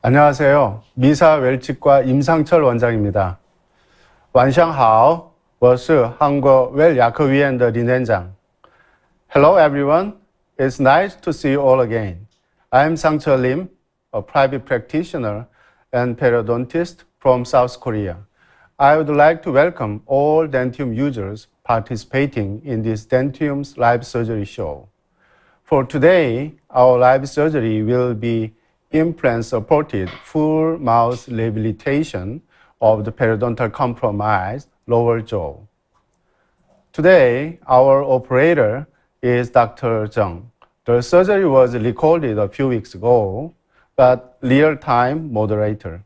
안녕하세요. 미사 웰치과 임상철 원장입니다. 晚上好，我是韩国웰야科医院的林院长。Hello everyone, it's nice to see you all again. I'm Sang-cheol Lim, a private practitioner and periodontist from South Korea. I would like to welcome all Dentium users participating in this Dentium's live surgery show. For today, our live surgery will be implant-supported full mouth rehabilitation of the periodontal compromised lower jaw. Today, our operator is Dr. Chung. The surgery was recorded a few weeks ago, but real-time moderator.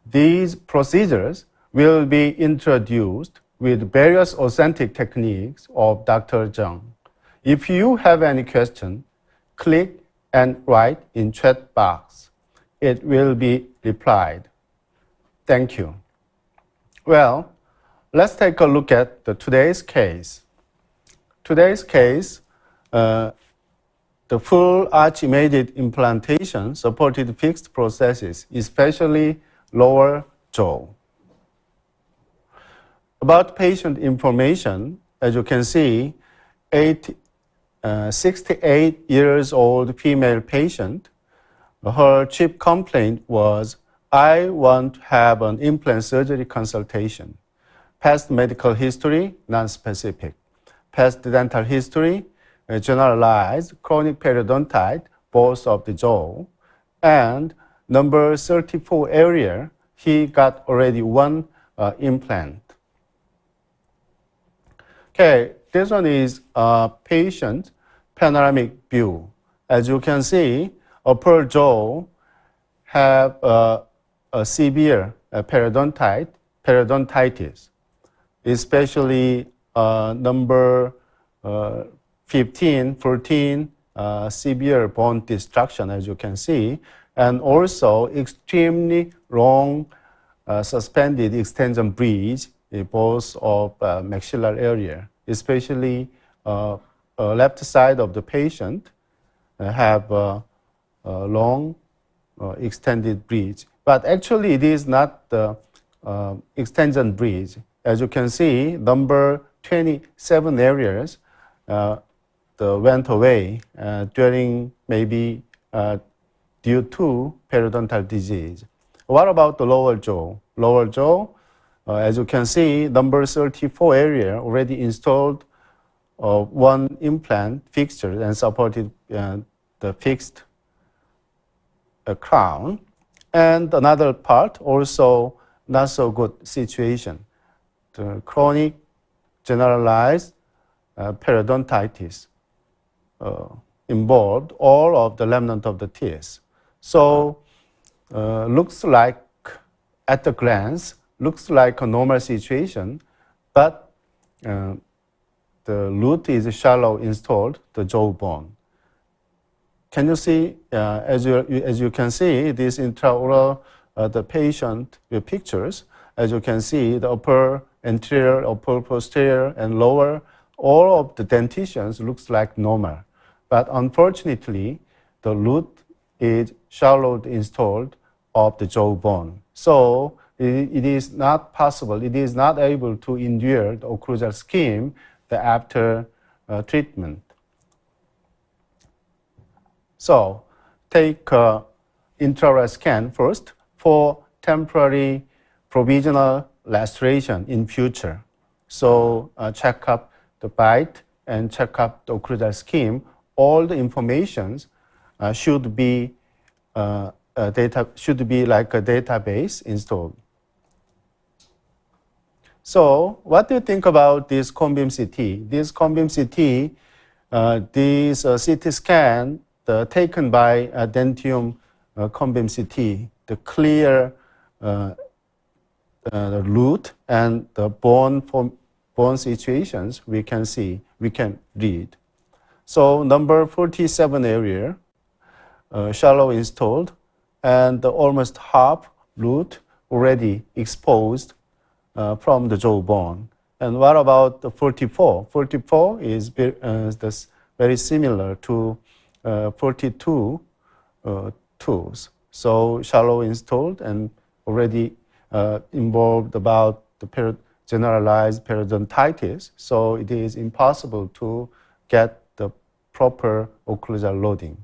These procedures will be introduced with various authentic techniques of Dr. Chung. If you have any question, click and write in chat box. It will be replied. Thank you. Well, let's take a look at today's case. Today's case, the full arch-immediate implantation supported fixed prosthesis, especially lower jaw. About patient information, as you can see, 68 years old female patient. Her chief complaint was, I want to have an implant surgery consultation. Past medical history, non-specific. Past dental history, generalized chronic periodontite, both of the jaw. And number 34 area, he got already one implant. Okay, this one is a patient panoramic view. As you can see, upper jaw have a severe periodontitis, especially number 15, 14, severe bone destruction, as you can see, and also extremely long suspended extension bridge in both of maxillar area, especially left side of the patient have a long extended bridge. But actually it is not the extension bridge. As you can see, number 27 areas went away during maybe due to periodontal disease. What about the lower jaw? Lower jaw, as you can see, number 34 area already installed one implant fixture and supported the fixed crown. And another part also not so good situation. The chronic generalized periodontitis involved all of the remnant of the teeth. So looks like at a glance, looks like a normal situation, but the root is shallow installed, the jawbone. Can you see, as you can see, this intraoral, the patient pictures, as you can see, the upper anterior, upper posterior, and lower, all of the dentitions looks like normal. But unfortunately, the root is shallow installed of the jawbone. So it is not possible, it is not able to endure the occlusal scheme after treatment. So take intraoral scan first for temporary provisional restoration in future. So check up the bite and check up the occlusal scheme. All the informations should be like a database installed. So what do you think about this cone beam CT? This cone beam CT, this CT scan taken by Dentium cone beam CT, the clear the root and the bone situations we can see, we can read. So number 47 area, shallow installed, and almost half root already exposed from the jawbone. And what about the 44? 44 is very similar to 42 tooth. So shallow installed and already involved about the generalized periodontitis. So it is impossible to get the proper occlusal loading.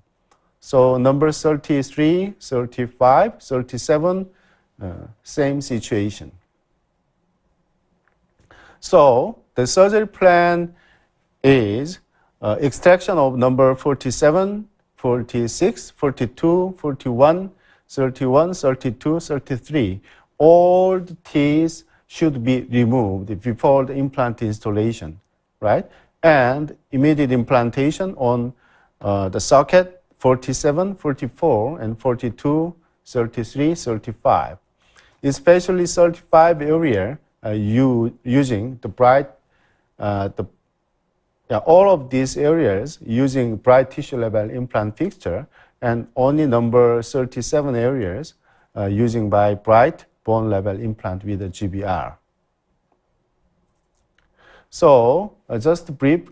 So number 33, 35, 37, same situation. So the surgery plan is extraction of number 47, 46, 42, 41, 31, 32, 33. All the teeth should be removed before the implant installation, right? And immediate implantation on the socket 47, 44, and 42, 33, 35. Especially 35 area, using the bright, all of these areas using bright tissue level implant fixture, and only number 37 areas using by bright bone level implant with a GBR. So just brief,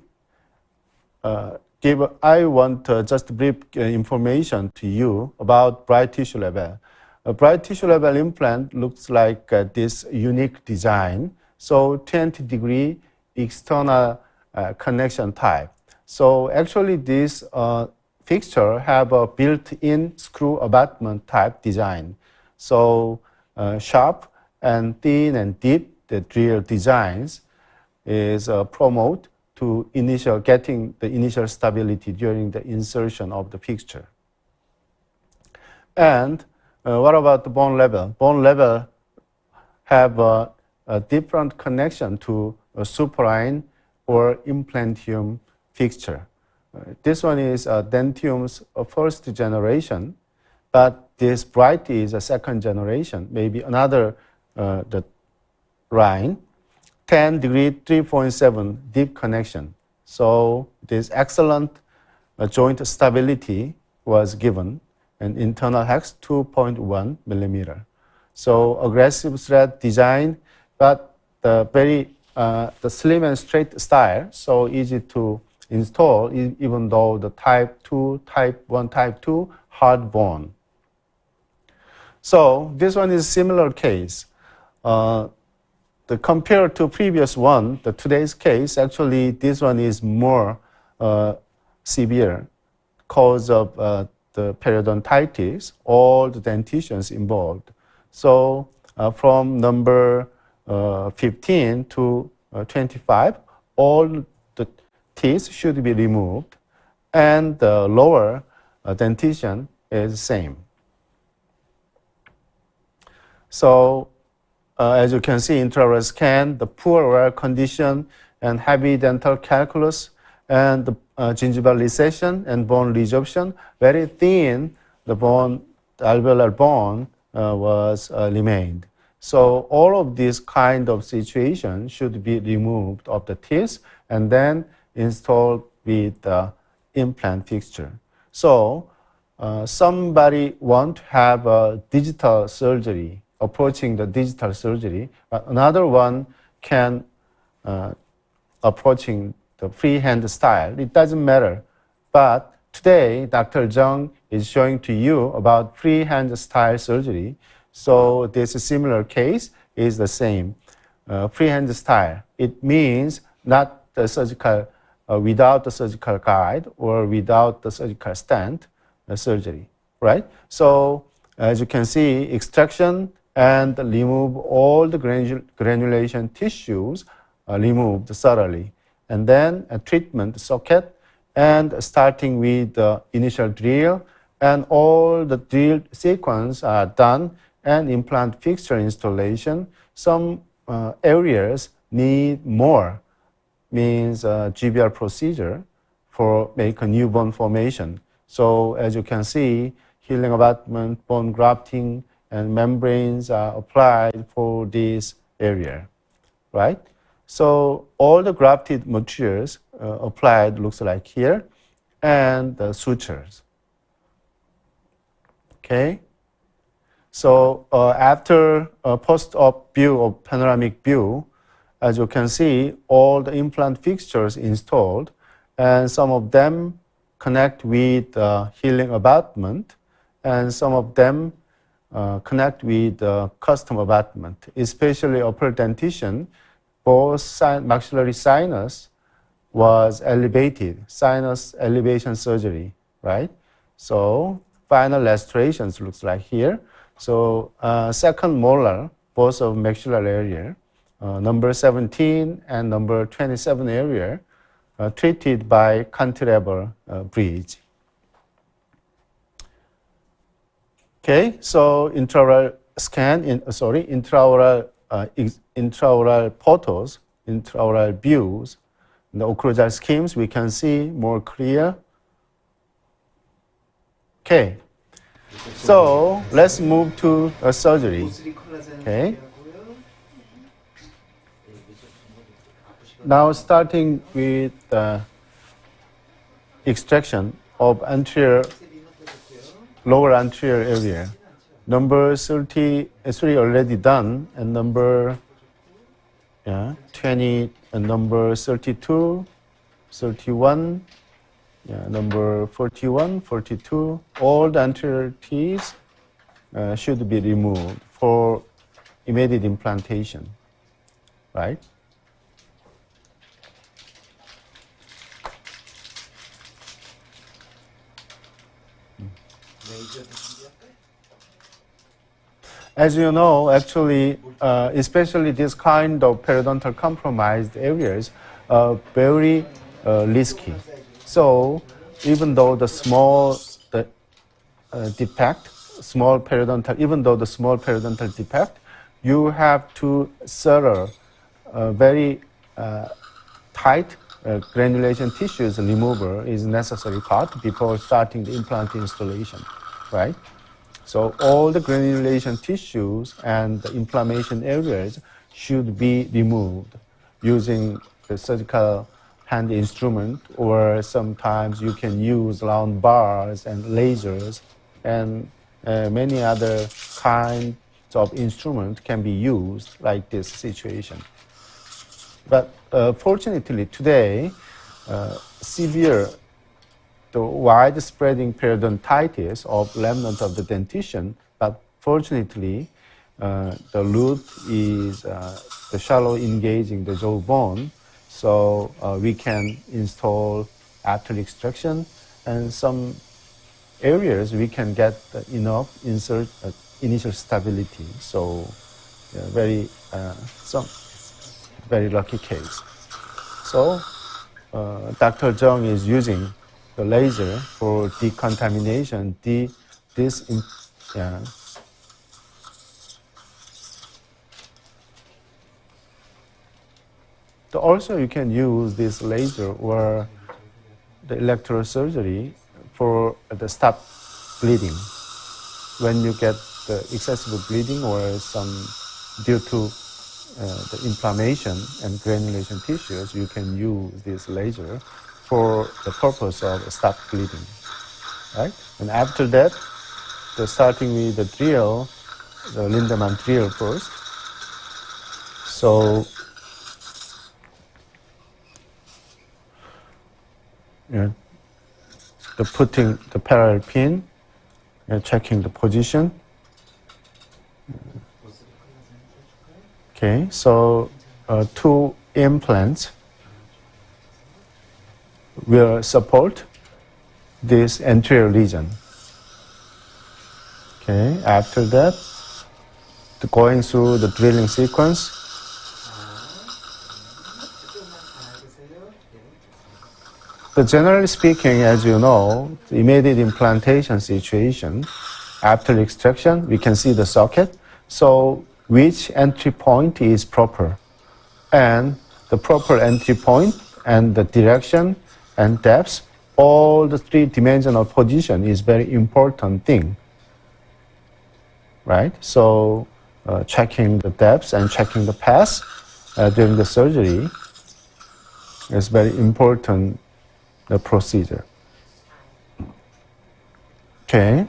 I want just brief information to you about bright tissue level. A bright tissue level implant looks like this unique design. So 20-degree external connection type. So actually this fixture have a built-in screw abutment type design. So sharp and thin and deep, the drill designs is promote to getting the initial stability during the insertion of the fixture. And what about the bone level? Bone level have a different connection to a supine or implantium fixture. This one is Dentium's first generation, but this bright is a second generation, maybe another the line. 10-degree 3.7 deep connection. So this excellent joint stability was given, and internal hex 2.1 millimeter. So aggressive thread design, but the very the slim and straight style, so easy to install, even though the type 2, type 1, type 2 hard bone. So this one is similar case. Compared to previous one, today's case, actually this one is more severe cause of the periodontitis, all the dentitions involved. So from number 15 to 25, all the teeth should be removed, and the lower dentition is same. So as you can see, intraoral scan, the poor oral condition and heavy dental calculus, and the gingival recession and bone resorption, very thin, the alveolar bone was remained. So all of these kind of situations should be removed of the teeth and then installed with the implant fixture. So somebody want to have a digital surgery, approaching the digital surgery, but another one can approaching the freehand style. It doesn't matter. But today, Dr. Chung is showing to you about freehand style surgery. So this similar case is the same. Freehand style. It means not the surgical, without the surgical guide or without the surgical stand surgery, right? So as you can see, extraction and remove all the granulation tissues removed thoroughly. And then a treatment socket, and starting with the initial drill, and all the drill sequence are done, and implant fixture installation. Some areas need more, means GBR procedure for make a new bone formation. So as you can see, healing abutment, bone grafting, and membranes are applied for this area, right? So all the grafted materials applied looks like here, and the sutures. Okay. So after a post-op view of panoramic view, as you can see, all the implant fixtures installed, and some of them connect with healing abutment, and some of them connect with the custom abutment, especially upper dentition. Both maxillary sinus was elevated, sinus elevation surgery, right? So final restorations looks like here. So second molar, both of maxillary area, number 17 and number 27 area, treated by cantilever bridge. Okay, so intraoral scan, intraoral photos, intraoral views, the occlusal schemes we can see more clear. Okay, so let's move to surgery. Okay. Now starting with extraction of anterior, lower anterior area. Number 33 already done, and number 20, and number 32, 31, number 41, 42, all the anterior teeth should be removed for immediate implantation, right? As you know, actually, especially this kind of periodontal compromised areas are very risky. So even though the small defect, small periodontal, even though the small periodontal defect, you have to settle very tight granulation tissues removal is necessary part before starting the implant installation, right? So all the granulation tissues and the inflammation areas should be removed using the surgical hand instrument, or sometimes you can use round bars and lasers, and many other kinds of instruments can be used like this situation. But fortunately today, severe, the widespreading periodontitis of remnant of the dentition, but fortunately, the root is the shallow engaging the jawbone, so we can install after extraction, and some areas we can get enough initial stability. So very lucky case. So Dr. Chung is using the laser for decontamination, Also, you can use this laser or the electrosurgery for the stop bleeding. When you get the excessive bleeding or some due to the inflammation and granulation tissues, you can use this laser for the purpose of stop bleeding, right? And after that, starting with the drill, the Lindemann drill first. So, putting the parallel pin, checking the position. Okay, so 2 implants will support this anterior region. Okay, after that, going through the drilling sequence. But generally speaking, as you know, the immediate implantation situation, after extraction, we can see the socket. So which entry point is proper? And the proper entry point and the direction and depth, all the 3-dimensional position is very important thing, right? So checking the depth and checking the path during the surgery is very important procedure. Okay.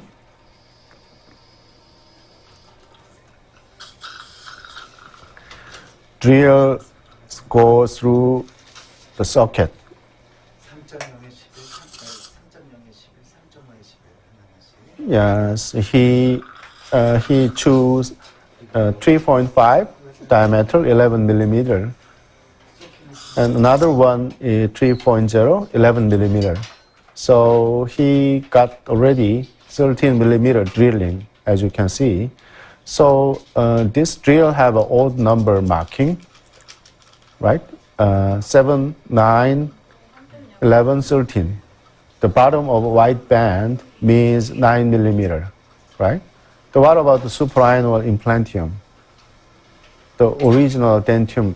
Drill go through the socket. yes, he chose 3.5 diameter, 11 millimeter. And another one is 3.0, 11 millimeter. So he got already 13 millimeter drilling, as you can see. So this drill have an odd number marking, right? 7, 9, 11, 13. The bottom of a white band means 9 millimeter, right? So what about the supraannual implantium? The original dentium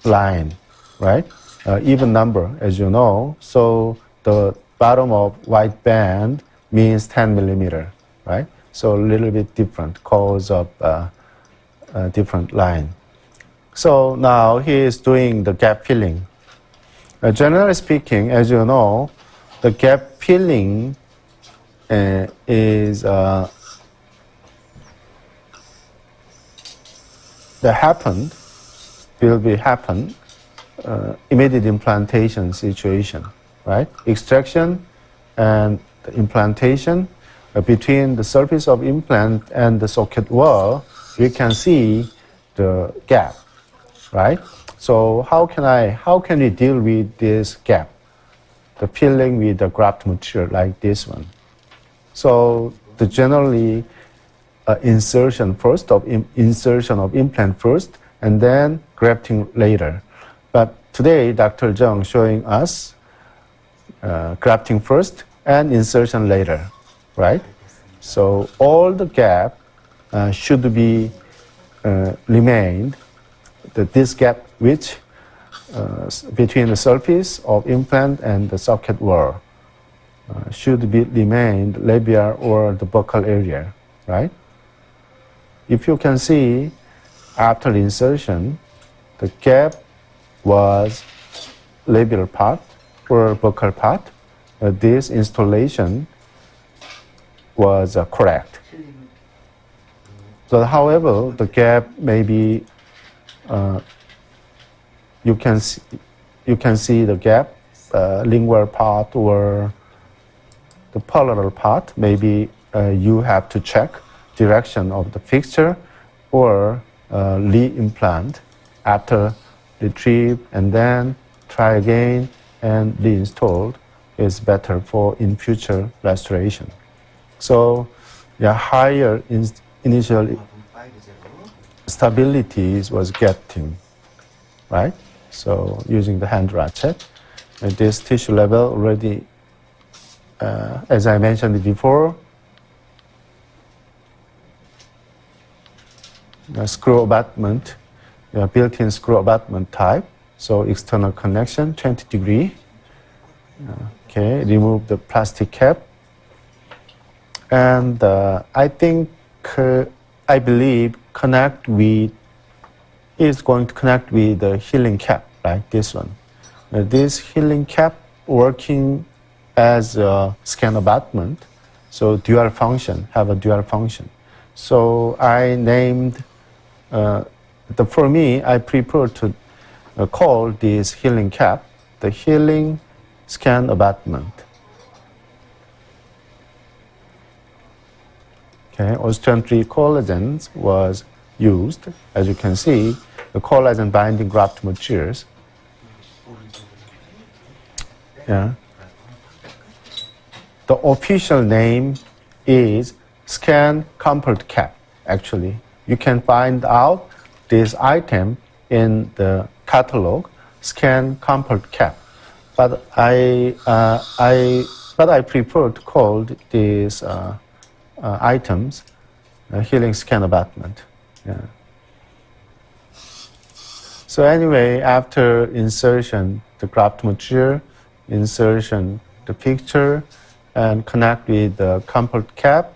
line, right? Even number, as you know. So the bottom of white band means 10 millimeter, right? So a little bit different cause of a different line. So now he is doing the gap filling. Generally speaking, as you know, the gap filling is that will be happen immediate implantation situation, right? Extraction and the implantation between the surface of implant and the socket wall, we can see the gap, right? So how can we deal with this gap? The filling with the graft material like this one. So the generally insertion of implant first and then grafting later. But today, Dr. Chung showing us grafting first and insertion later, right? So all the gap should be remained. This gap which between the surface of implant and the socket wall should be remained labial or the buccal area, right? If you can see, after insertion, the gap was labial part or buccal part. This installation was correct. So, however, the gap may be you can see the gap, lingual part or the palatal part. Maybe you have to check direction of the fixture or re-implant after retrieve and then try again and reinstalled is better for in future restoration. So, higher initial stability was getting, right? So using the hand ratchet, this tissue level already, as I mentioned before, screw abutment, built-in screw abutment type. So external connection, 20 degree. Okay, remove the plastic cap. And I believe is going to connect with the healing cap, like this one. This healing cap working as a scan abutment, so dual function, have a dual function. So I named, for me, I prefer to call this healing cap the healing scan abutment. Okay, osteontry collagen was used. As you can see, the collagen binding graft materials. Yeah. The official name is scan comfort cap. Actually, you can find out this item in the catalog, scan comfort cap. But I prefer to call these items healing scan abutment. Yeah. So anyway, after insertion, the graft material, insertion, the picture, and connect with the comfort cap.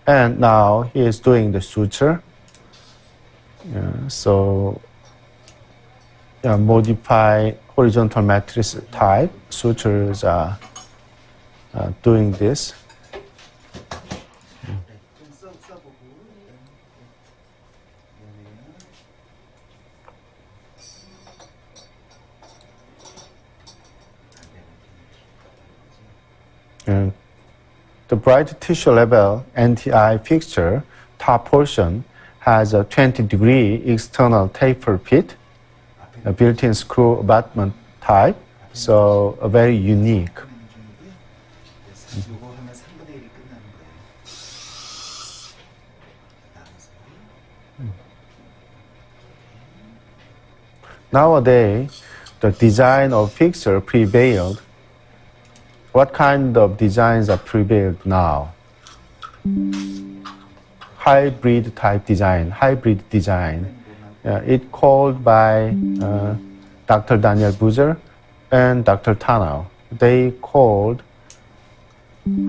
And now he is doing the suture. So modify horizontal matrix type. Sutures are doing this. And the bright tissue level anti-eye fixture top portion has a 20-degree external taper pit, a built-in screw abutment type, so very unique. Nowadays, the design of fixture prevailed. What kind of designs are prevailed now? Hybrid type design, hybrid design. It called by Dr. Daniel Buzer and Dr. Tanau. They called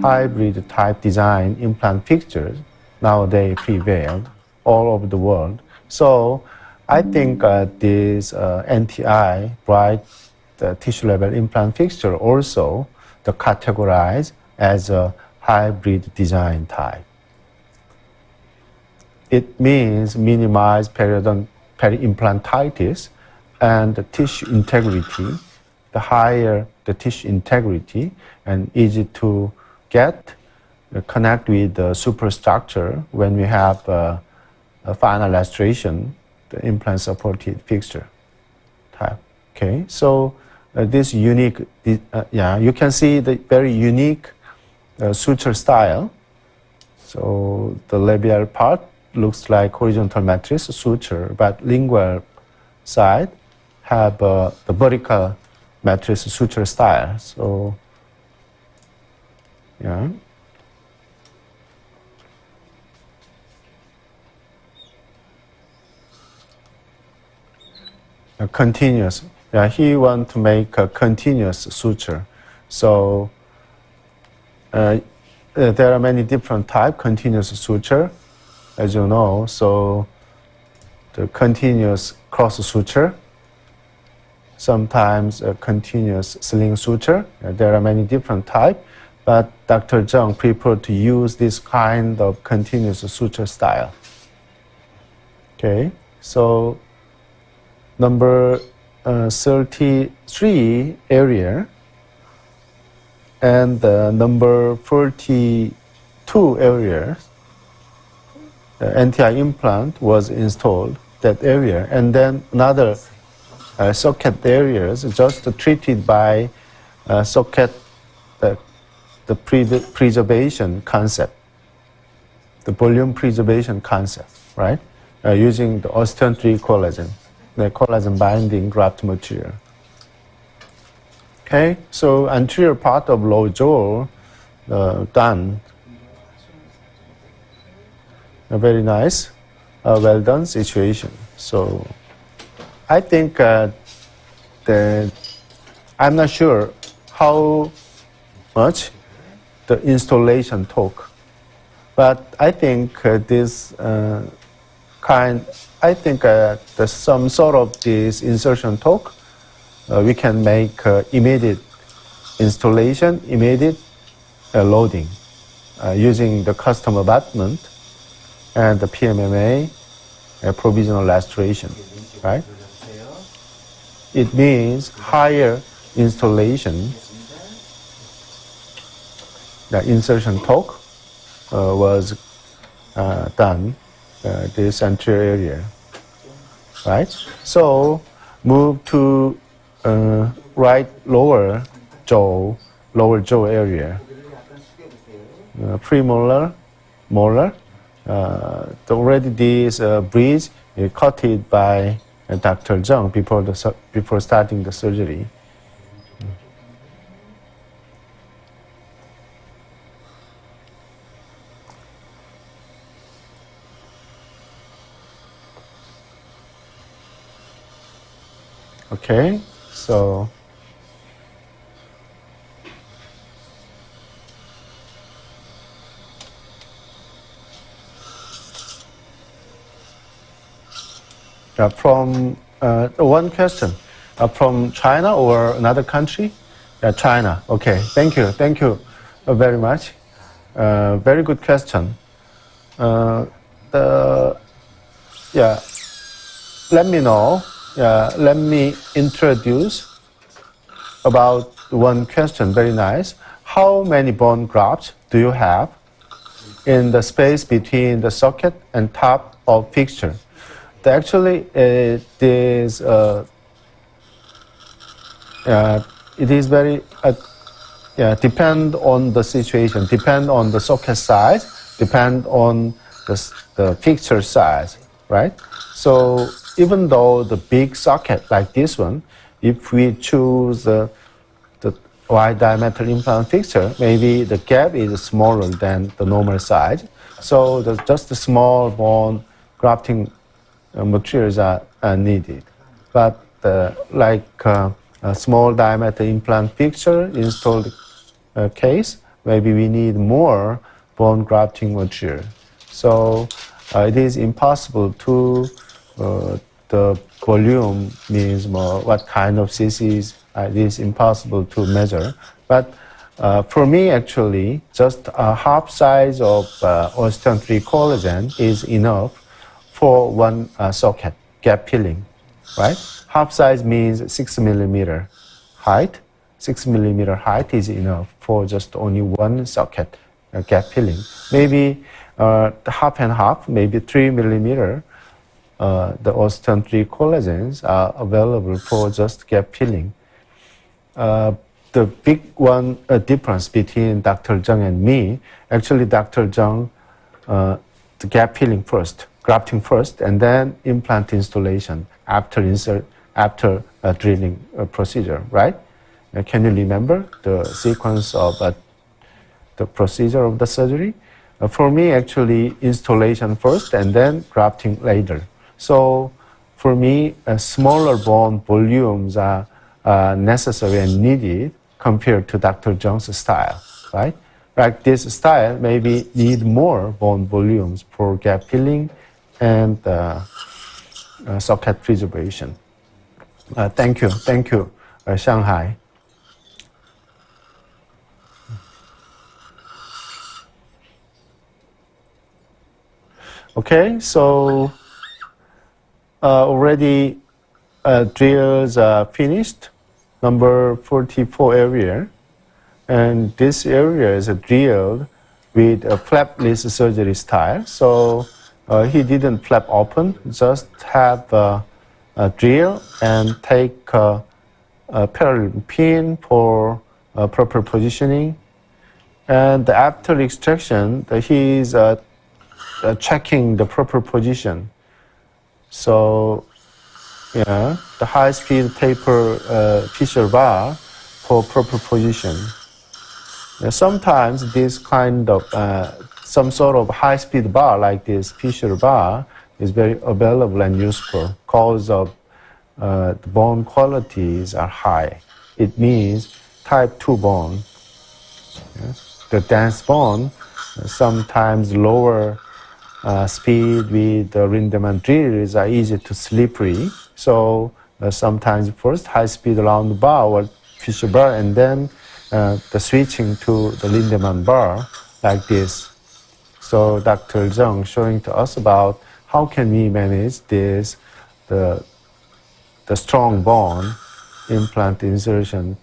hybrid type design implant fixtures. Nowadays prevailed all over the world. So I think this NTI, bright tissue level implant fixture, also the categorized as a hybrid design type. It means minimize peri-implantitis and the tissue integrity. The higher the tissue integrity and easy to get, connect with the superstructure when we have a final illustration, the implant supported fixture type. Okay, so this unique, you can see the very unique suture style. So the labial part looks like horizontal matrix suture, but lingual side have the vertical matrix suture style. So, yeah. A continuous. Yeah, he want to make a continuous suture. So there are many different type continuous suture, as you know. So the continuous cross suture, sometimes a continuous sling suture. There are many different types, but Dr. Chung preferred to use this kind of continuous suture style. Okay, so number 33 area and number 42 area, NTI implant was installed, that area, and then another socket areas just treated by socket, the preservation concept, the volume preservation concept, right? Using the osteontry collagen, the collagen binding graft material. Okay, so anterior part of low jaw done. A very nice, well done situation. So I think I'm not sure how much the installation took, but I think this some sort of this insertion took, we can make immediate installation, immediate loading using the custom abutment and the PMMA provisional restoration, right? It means higher installation. The insertion torque was done this anterior area, right? So move to right lower jaw area, premolar, molar. Already this bridge is cut it by Dr. Chung before starting the surgery. Okay, so from one question, from China or another country? China. Okay, thank you very much. Very good question. Let me know. Let me introduce about one question. Very nice. How many bone grafts do you have in the space between the socket and top of fixture? Actually, it is very depend on the situation, depend on the socket size, depend on the fixture size, right? So even though the big socket like this one, if we choose the wide diameter implant fixture, maybe the gap is smaller than the normal size. So just the small bone grafting materials are needed. But like a small diameter implant fixture installed case, maybe we need more bone grafting material. So it is impossible to the volume means what kind of cc's. It is impossible to measure. But for me, actually, just a half size of Osteon 3 collagen is enough for one socket gap filling, right? Half size means 6 millimeter height. 6 millimeter height is enough for just only one socket gap filling. Maybe half and half, maybe 3 millimeter, the Osteon 3 collagens are available for just gap filling. The big one difference between Dr. Chung and me, actually Dr. Chung, the gap filling first, grafting first, and then implant installation after drilling procedure, right? Can you remember the sequence of the procedure of the surgery? For me, actually, installation first and then grafting later. So for me, smaller bone volumes are necessary and needed compared to Dr. Chung's style, right? Like this style maybe need more bone volumes for gap filling and socket preservation. Thank you, Shanghai. Okay, so already drills are finished, number 44 area. And this area is drilled with a flapless surgery style. So he didn't flap open, just have a drill and take a parallel pin for proper positioning. And after extraction, he's checking the proper position. So, yeah, the high-speed taper Fisher bar for proper position. Sometimes this kind of, some sort of high-speed bar like this Fisher bar is very available and useful because of the bone qualities are high. It means type 2 bone. Yes. The dense bone, sometimes lower speed with the Lindemann drills are easy to slippery. So sometimes first high-speed round bar or Fisher bar and then the switching to the Lindemann bar like this. So Dr. Chung showing to us about how can we manage this, the strong bone implant insertion,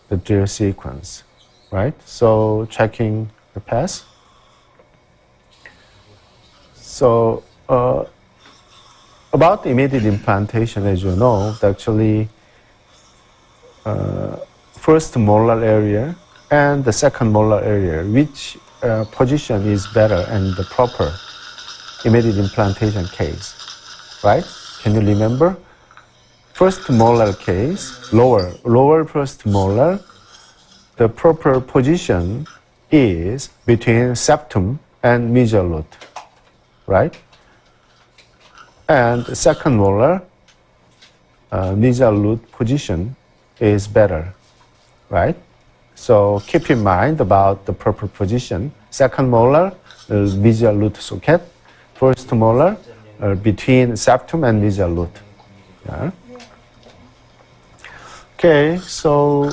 the drill sequence, right? So checking the pass. So about immediate implantation, as you know, actually first molar area and the second molar area, which position is better and the proper immediate implantation case, right? Can you remember? First molar case, lower first molar, the proper position is between septum and mesial root, right? And the second molar, mesial root position is better, right? So keep in mind about the proper position. Second molar, mesial root socket. First molar, between septum and mesial root. Yeah. Okay, so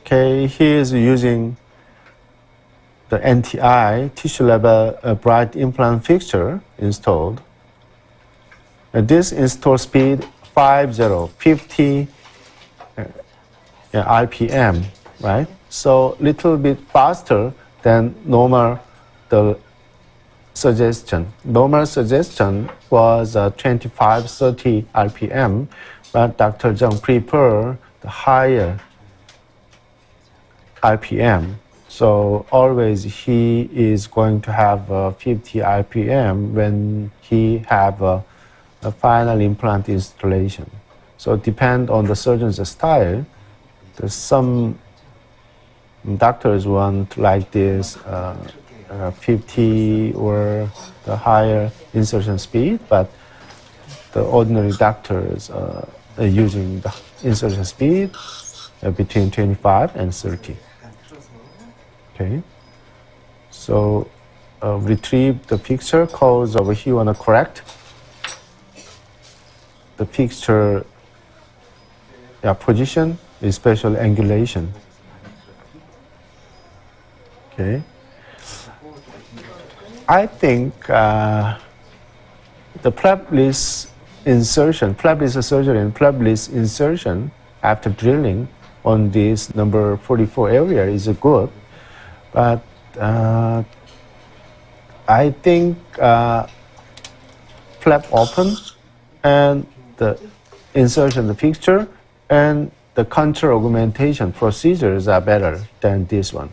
he is using the NTI tissue level bright implant fixture installed. And this install speed 50 RPM, right? so little bit faster than normal the suggestion. Normal suggestion was 25-30 RPM, but Dr. Chung prefer the higher RPM. So always he is going to have 50 RPM when he have a final implant installation. So depend on the surgeon's style. There's some doctors want like this 50 or the higher insertion speed, but the ordinary doctors are using the insertion speed between 25 and 30. Okay, so retrieve the picture cause over here. Want to correct the picture position, especially angulation. Okay, I think the flapless insertion, flapless surgery and flapless insertion after drilling on this number 44 area is good. But I think flap open and the insertion, the fixture, and the contour augmentation procedures are better than this one,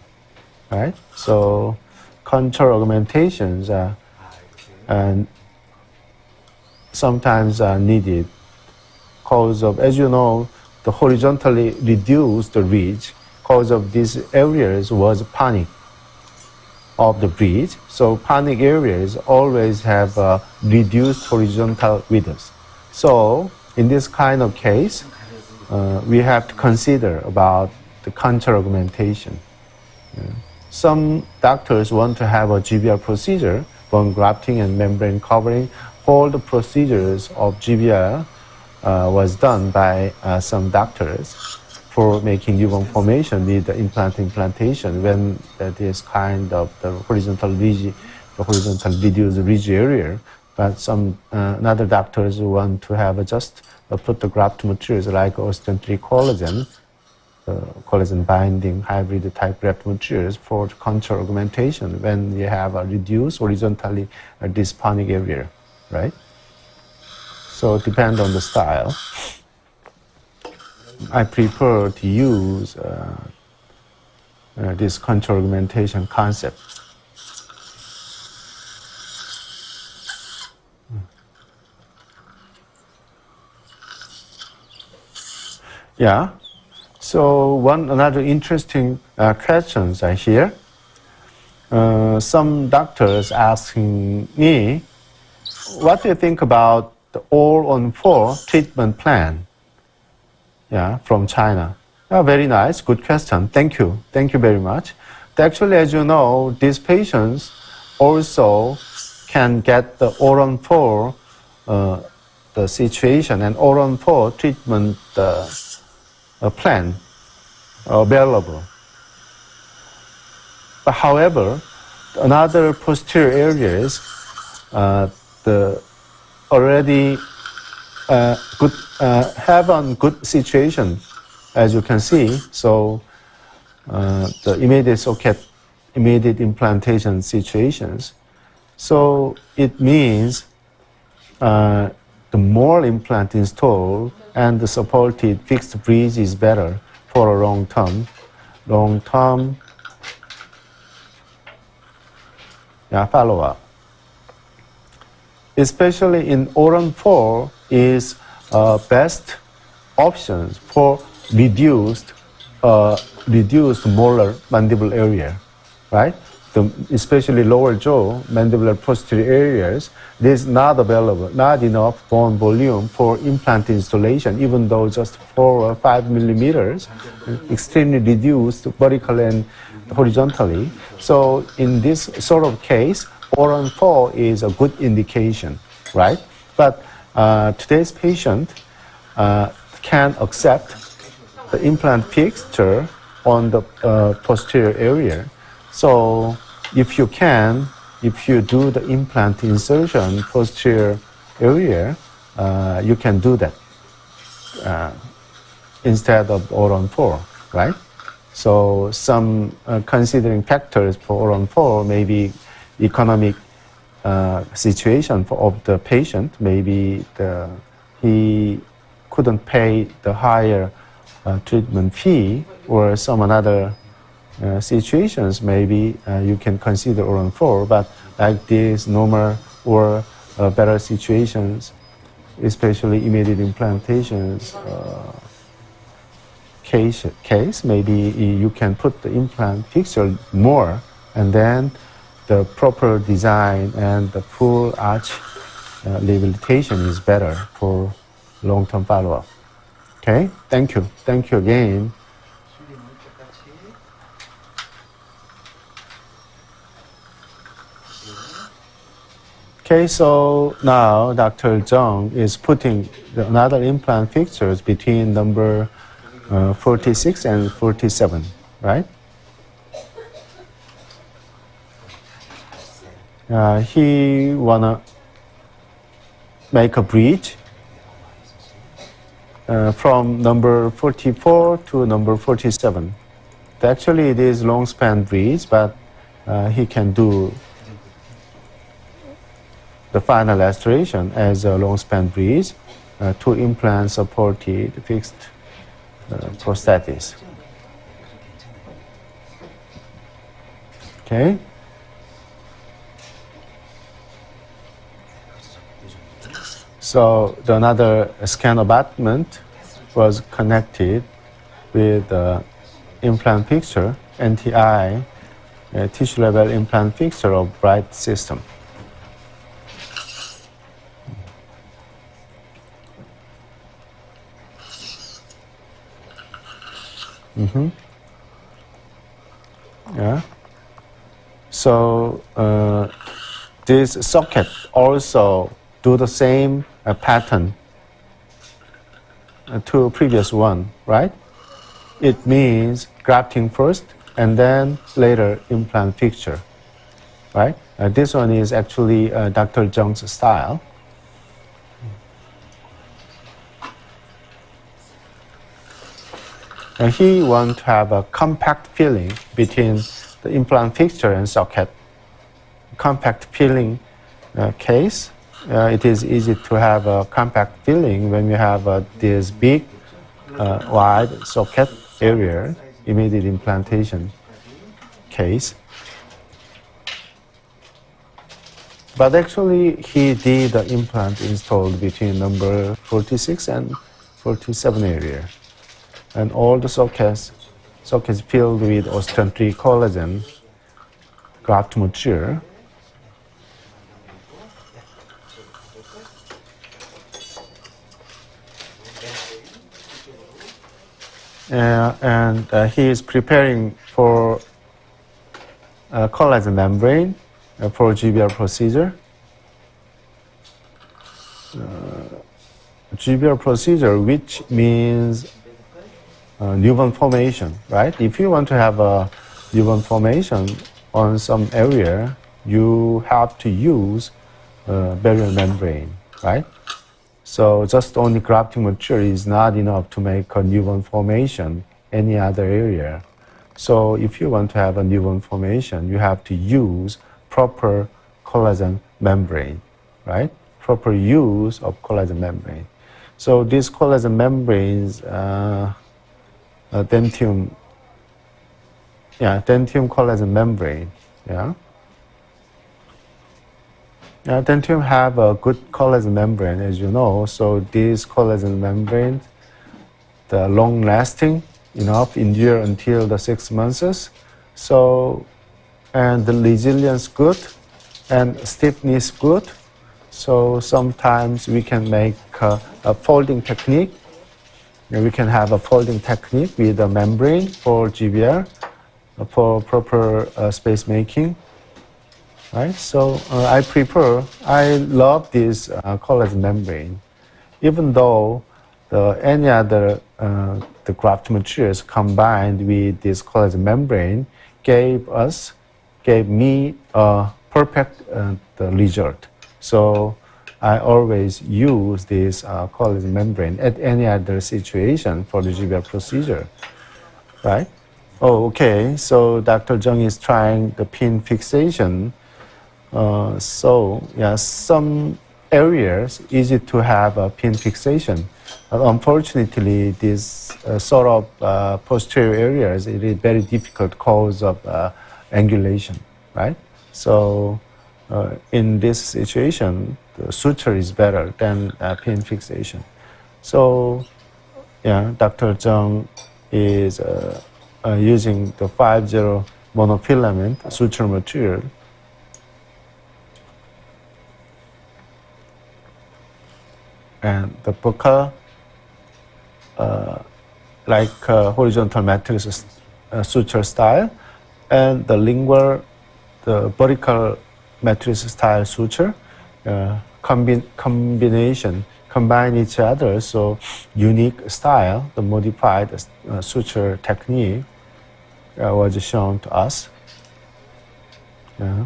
right? So contour augmentations are sometimes are needed because of, as you know, the horizontally reduced ridge. Cause of these areas was panic of the bridge. So panic areas always have reduced horizontal width. So in this kind of case, we have to consider about the contour augmentation. Some doctors want to have a GBR procedure, bone grafting and membrane covering. All the procedures of GBR was done by some doctors for making new bone formation with the implantation when this kind of the horizontal ridge, the horizontal reduced ridge area. But some other doctors want to have just put the graft materials like osteointric collagen, collagen binding hybrid type graft materials for contour augmentation when you have a reduced horizontally dysponic area, right? So it depends on the style. I prefer to use this contour augmentation concept. Yeah. So another interesting questions are here. Some doctors asking me, what do you think about the all-on-4 treatment plan? Yeah, from China. Very nice, good question. Thank you very much. Actually, as you know, these patients also can get the all-on-4 the situation and all-on-4 treatment plan available. But however, another posterior areas, the already good have a good situation, as you can see. So the immediate socket, immediate implantation situations. So it means the more implant installed and the supported fixed bridge is better for a long term follow-up. Especially in all-on-4 is best options for reduced molar mandible area, right? Especially lower jaw, mandibular posterior areas, this is not available, not enough bone volume for implant installation, even though just 4 or 5 millimeters, extremely reduced vertically and horizontally. So in this sort of case, all-on-4 is a good indication, right? But today's patient can accept the implant fixture on the posterior area. So if you do the implant insertion posterior area, you can do that instead of all-on-4, right? So some considering factors for Oron-4, maybe economic situation of the patient, maybe he couldn't pay the higher treatment fee, or some another situations, maybe you can consider Oron-4, but like this normal or better situations, especially immediate implantations case, maybe you can put the implant fixture more, and then the proper design and the full arch rehabilitation is better for long-term follow-up. Okay, thank you. Thank you again. Okay, so now Dr. Chung is putting another implant fixtures between number 46 and 47, right? He wanna make a bridge from number 44 to number 47. Actually, it is long span bridge, but he can do the final restoration as a long span bridge, two implant supported fixed prosthesis. Okay. So another scan abutment was connected with the implant fixture, NTI, tissue level implant fixture of Bright system. Yeah. So this socket also do the same pattern to previous one, right? It means grafting first and then later implant fixture, right? This one is actually Dr. Chung's style. And he wants to have a compact feeling between the implant fixture and socket. Compact feeling case, it is easy to have a compact feeling when you have this big, wide socket area, immediate implantation case. But actually, he did the implant installed between number 46 and 47 area. And all the sockets filled with ostensibly collagen graft material. And he is preparing for collagen membrane for GBR procedure. GBR procedure, which means newborn formation, right? If you want to have a newborn formation on some area, you have to use barrier membrane, right? So just only grafting material is not enough to make a newborn formation any other area. So if you want to have a newborn formation, you have to use proper collagen membrane, right? Proper use of collagen membrane. So these collagen membranes, Dentium collagen membrane, yeah. Dentium have a good collagen membrane, as you know. So these collagen membranes, the long lasting enough, endure until the 6 months. So, and the resilience good, and stiffness good. So sometimes we can make a folding technique. We can have a folding technique with a membrane for GBR, for proper space making. Right? So I love this collagen membrane. Even though any other the graft materials combined with this collagen membrane gave me a perfect the result. So I always use this collagen membrane at any other situation for the GBR procedure, right? Oh, okay. So Dr. Chung is trying the pin fixation. So yeah, some areas easy to have a pin fixation. Unfortunately, these sort of posterior areas, it is very difficult cause of angulation, right? So in this situation, the suture is better than pin fixation. So yeah, Dr. Chung is using the 5-0 monofilament suture material. And the pukul, like horizontal matrix suture style, and the lingual, the vertical matrix style suture, combination, combine each other, so unique style, the modified suture technique was shown to us. Yeah.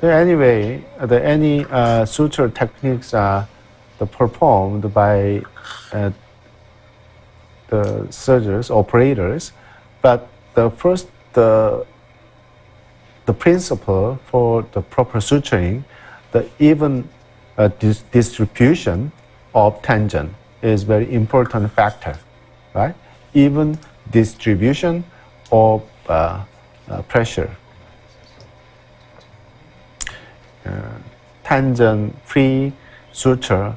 Anyway, any suture techniques are performed by the surgeons, operators, but the principle for the proper suturing, the even distribution of tangent is very important factor, right? Even distribution of pressure. Tangent-free suture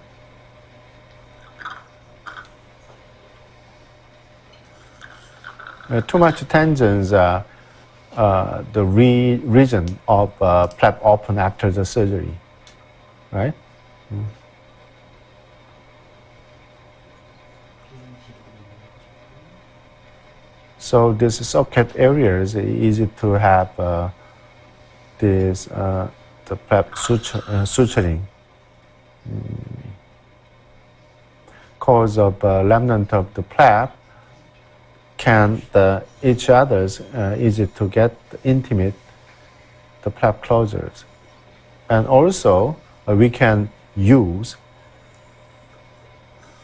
too much tangents are the region of flap open after the surgery, right? So this socket area is easy to have this the flap suturing. Cause of remnant of the flap can each others easy to get intimate the flap closures, and also we can use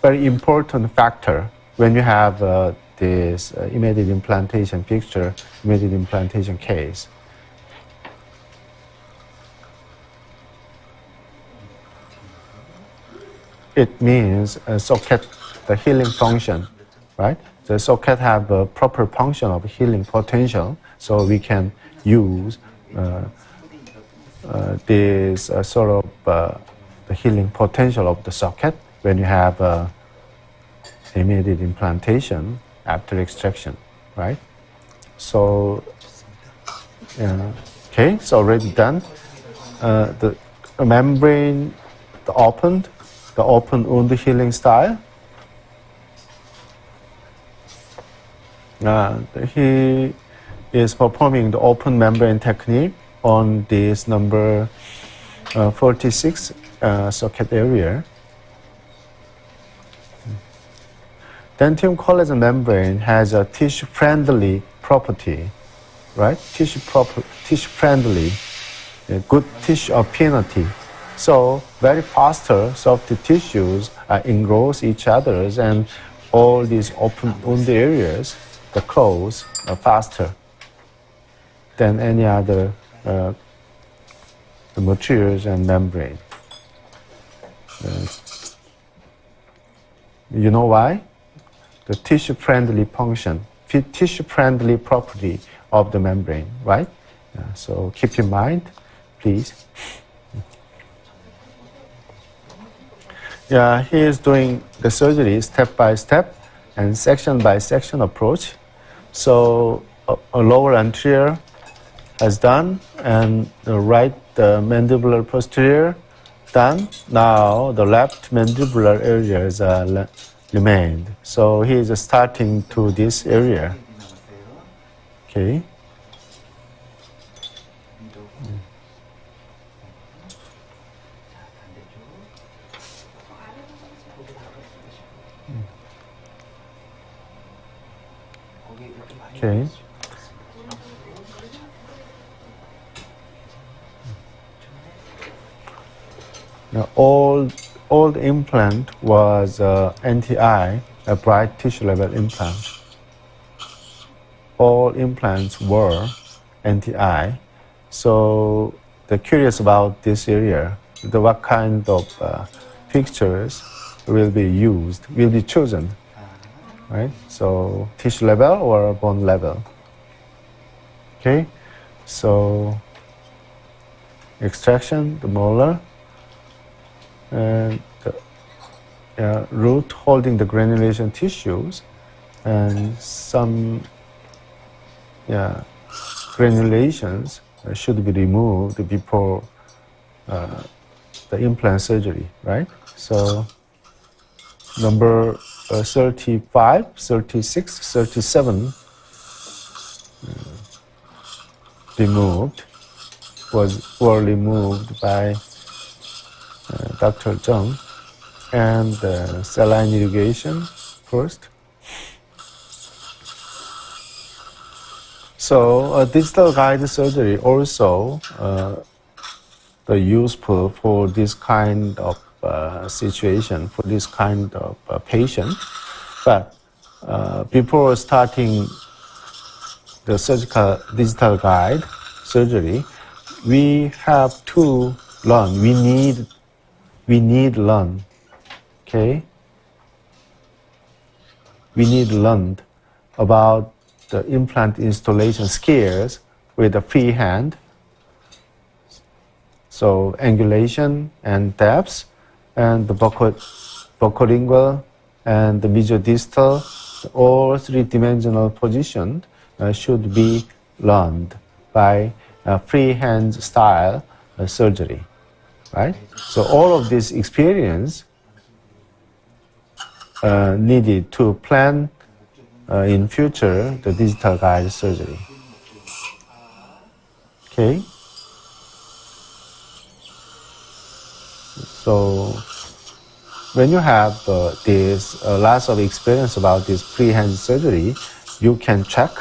very important factor when you have this immediate implantation picture, immediate implantation case. It means socket, the healing function, right? The socket have a proper function of healing potential, so we can use this sort of the healing potential of the socket when you have immediate implantation after extraction, right? So, okay, it's already done. The membrane, the open wound healing style. He is performing the open membrane technique on this number 46 socket area. Dentium collagen membrane has a tissue-friendly property, right? Tissue-friendly, good tissue affinity. So very faster soft tissues engross each others, and all these open wound areas, the close faster than any other the materials and membrane. You know why? The tissue-friendly function, tissue-friendly property of the membrane, right? So keep in mind, please. Yeah, he is doing the surgery step by step and section by section approach. So a lower anterior has done, and the right mandibular posterior done. Now the left mandibular areas remained. So he is starting to this area. Okay. Okay. Now all old implant was NTI, a bright tissue level implant. All implants were NTI. So they're curious about this area, what kind of fixtures will be used, will be chosen, right? So tissue level or bone level. Okay, so extraction, the molar, and the root holding the granulation tissues, and some granulations should be removed before the implant surgery, right? So number 35, 36, 37 were removed by Dr. Chung, and saline irrigation first. So digital guided surgery also useful for this kind of situation, for this kind of patient. But before starting the surgical digital guide surgery, we have to learn. We need learn. Okay. We need learn about the implant installation skills with a free hand. So angulation and depth, and the buccolingual and the mesiodistal, all three-dimensional position should be learned by freehand style surgery, right? So all of this experience needed to plan in future the digital guide surgery. Okay. So when you have this lots of experience about this freehand surgery, you can check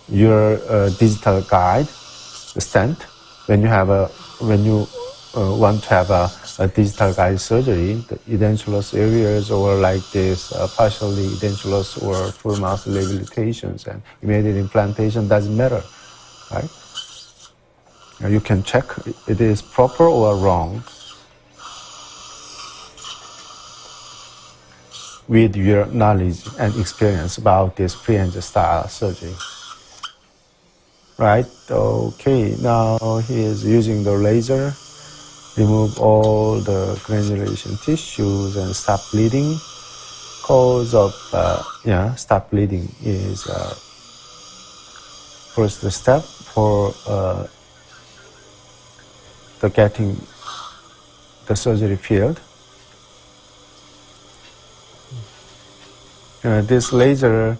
your digital guide stent when you want to have a digital guide surgery, the edentulous areas or like this partially edentulous or full mouth rehabilitations and immediate implantation doesn't matter, right? You can check it is proper or wrong with your knowledge and experience about this freehand style surgery. Right, okay, now he is using the laser, remove all the granulation tissues and stop bleeding. Cause of stop bleeding is first step for the getting the surgery field. This laser,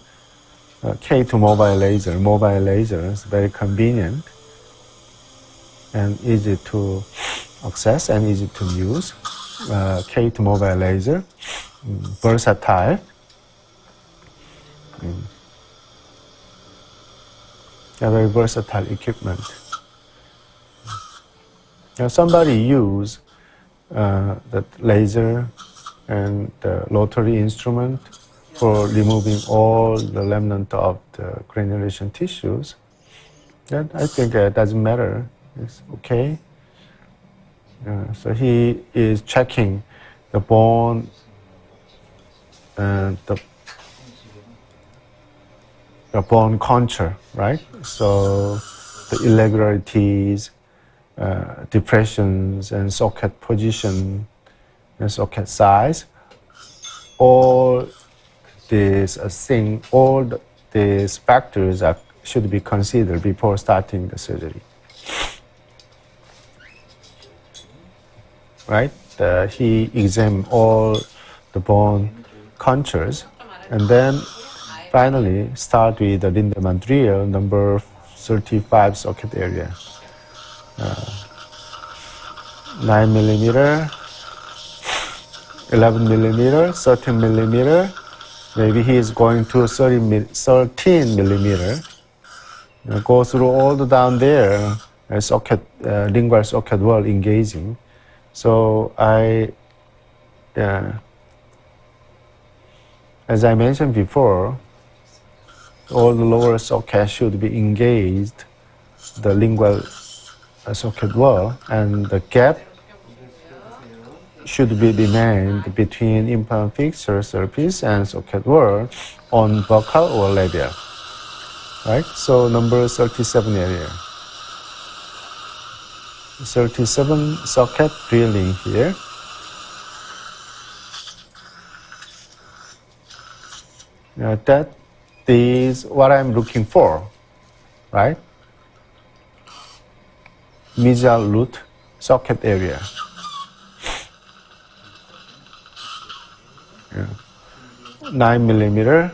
K2 mobile laser is very convenient and easy to access and easy to use. K2 mobile laser, versatile. Very versatile equipment. Now somebody use the laser and the rotary instrument for removing all the remnant of the granulation tissues. Then I think it doesn't matter. It's okay. So he is checking the bone and the bone contour, right? So the irregularities, depressions, and socket position and socket size, all these factors should be considered before starting the surgery. Right? He examined all the bone contours, and then finally start with the Lindemann drill, number 35 socket area. 9 millimeter, 11 millimeter, 13 millimeter. Maybe he is going to 13 millimeter. Go through all the down there, socket, lingual socket wall engaging. So I as I mentioned before, all the lower socket should be engaged, the lingual socket wall, and the gap should be remained between implant fixture surface and socket wall on vocal or labial. Right? So number 37 area. 37 socket drilling here. That is what I'm looking for, right? Mesial root socket area. 9 millimeter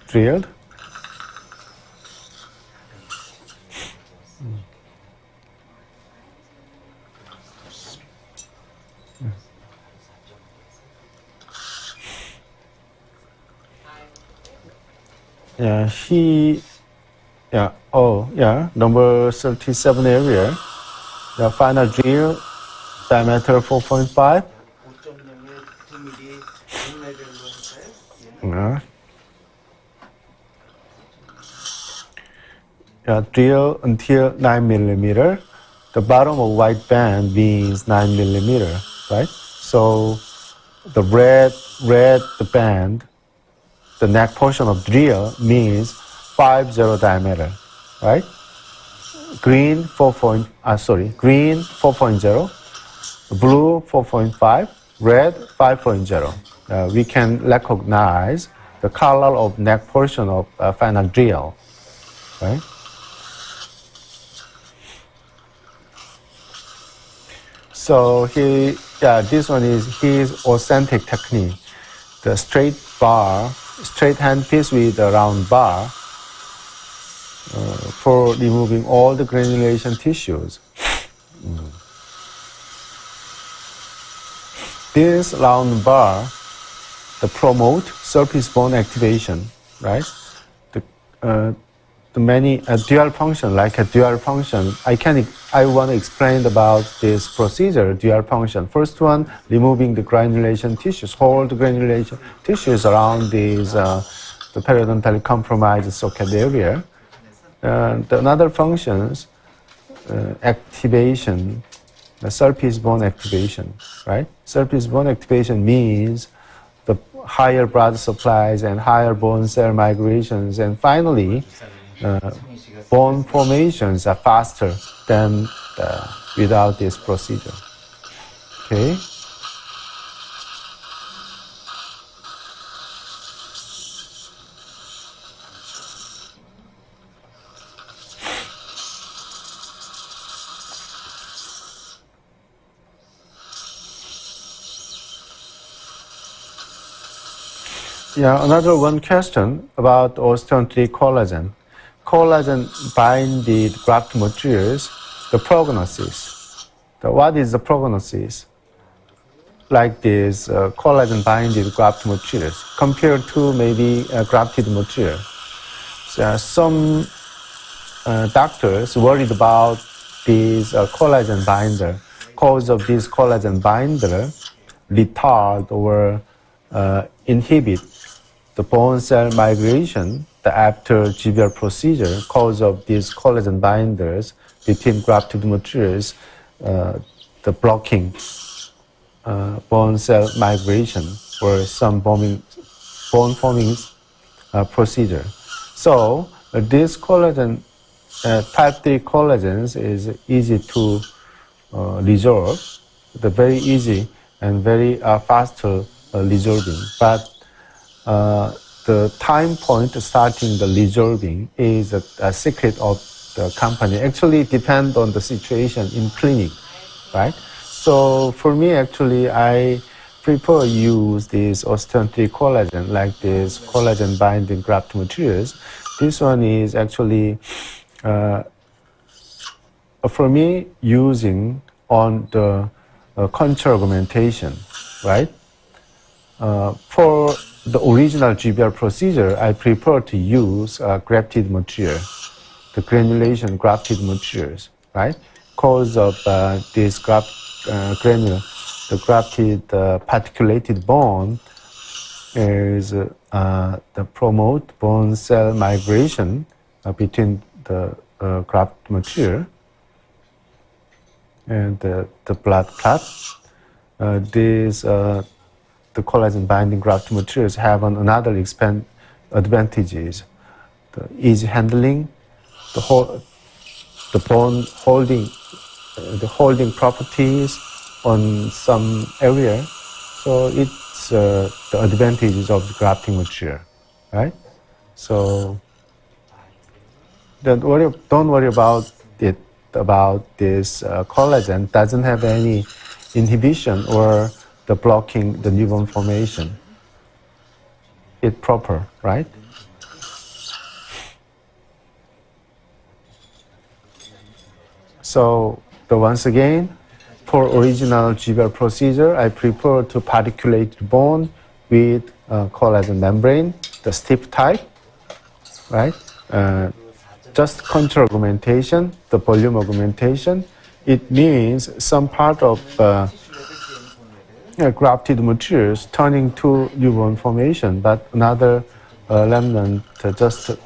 drilled. Number 37 area. The final drill, diameter 4.5. Drill until 9 millimeter. The bottom of white band means 9 millimeter, right? So the red band, the neck portion of drill means 50 diameter, right? Green 4.0, blue 4.5, red 5.0. We can recognize the color of neck portion of final drill, right? So this one is his authentic technique. The straight handpiece with a round bar for removing all the granulation tissues. This round bar promote surface bone activation, right? The many dual function, like a dual function. I want to explain about this procedure, dual function. First one, removing the granulation tissues, hold the granulation tissues around these the periodontally compromised socket area. Another functions, activation, the surface bone activation, right? Surface bone activation means the higher blood supplies and higher bone cell migrations, and finally, bone formations are faster than without this procedure. Okay. Another one question about osteon-3 collagen. Collagen binded graft materials, the prognosis. What is the prognosis? Like this collagen binded graft materials compared to maybe grafted material. So some doctors worried about this collagen binder. Cause of this collagen binder retard or inhibit the bone cell migration after GBR procedure. Cause of these collagen binders between grafted materials, the blocking bone cell migration or some bone forming procedure. So this collagen, type 3 collagens is easy to resolve, very easy and very faster resolving. But the time point starting the resolving is a secret of the company. Actually, it depends on the situation in clinic, right? So for me, actually, I prefer use this osteon-3 collagen, like this collagen binding graft materials. This one is actually, for me, using on the contour augmentation, right? For the original GBR procedure, I prefer to use grafted material, the granulation grafted materials, right? cause of this granule, the grafted particulated bone, is the promote bone cell migration between the graft material and the blood clot. The collagen binding graft materials have another advantages: the easy handling, the bone holding, the holding properties on some area. So it's the advantages of the grafting material, right? So don't worry about it. About this collagen doesn't have any inhibition or the blocking the new bone formation. It's proper, right? So once again, for original GBL procedure, I prefer to particulate bone with collagen membrane, the stiff type, right? Just contour augmentation, the volume augmentation. It means some part of grafted materials turning to new bone formation, but another remnant just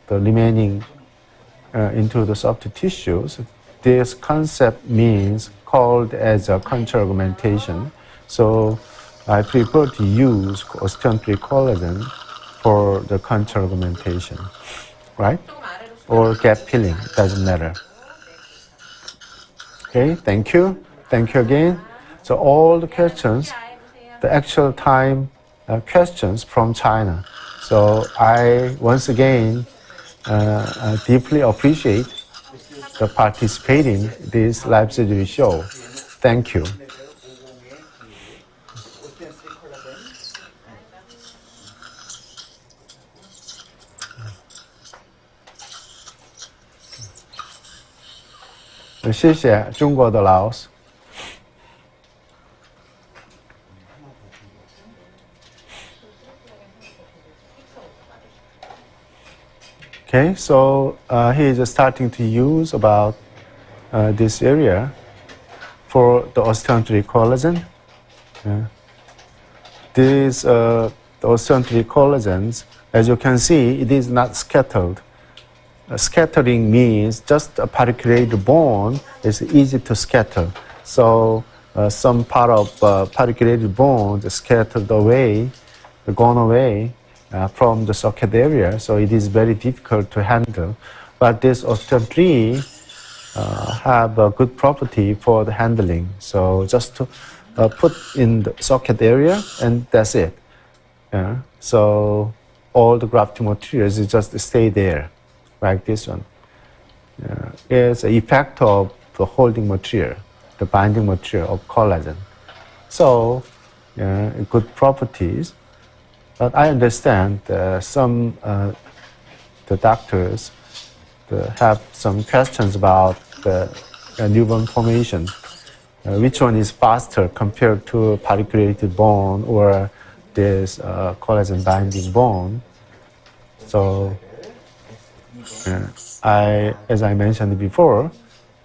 the remaining into the soft tissues. This concept means called as a contour augmentation. So I prefer to use osteontary collagen for the contour augmentation, right? Or gap filling, doesn't matter. Okay, thank you. Thank you again. So all the questions, the actual time questions from China. So I once again deeply appreciate the participating this live surgery show. Thank you.谢谢中国的老师。Okay, so he is starting to use about this area for the osteontary collagen. These the osteontary collagens, as you can see, it is not scattered. Scattering means just a particulated bone is easy to scatter. So some part of particulated bone is scattered away, gone away from the socket area. So it is very difficult to handle. But this osteontary have a good property for the handling. So just to put in the socket area and that's it. So all the grafting materials just stay there. Like this one. It's an effect of the holding material, the binding material of collagen. So, good properties. But I understand some the doctors have some questions about the new bone formation. Which one is faster compared to particulated bone or this collagen binding bone? So, as I mentioned before,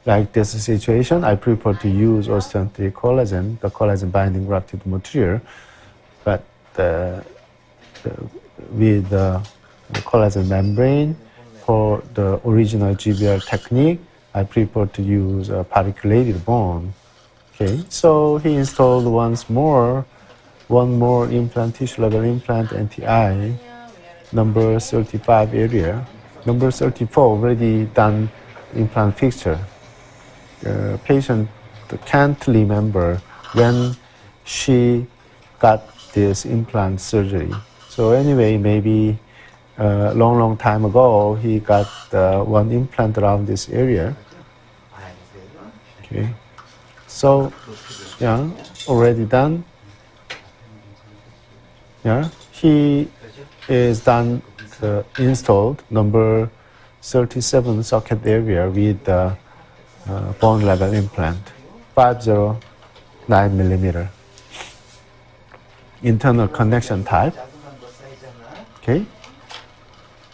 like this situation, I prefer to use osteontary collagen, the collagen binding grafted material, but with the collagen membrane for the original GBL technique, I prefer to use a particulated bone. Okay, so he installed one more implant, tissue level implant, anti-eye, number 35 area. Number 34 already done implant fixture. Patient can't remember when she got this implant surgery. So anyway, maybe a long time ago, he got one implant around this area. Okay. So, yeah, already done. Yeah, he is done. Installed number 37 socket area with the bone level implant, 509 millimeter. Internal connection type. Okay.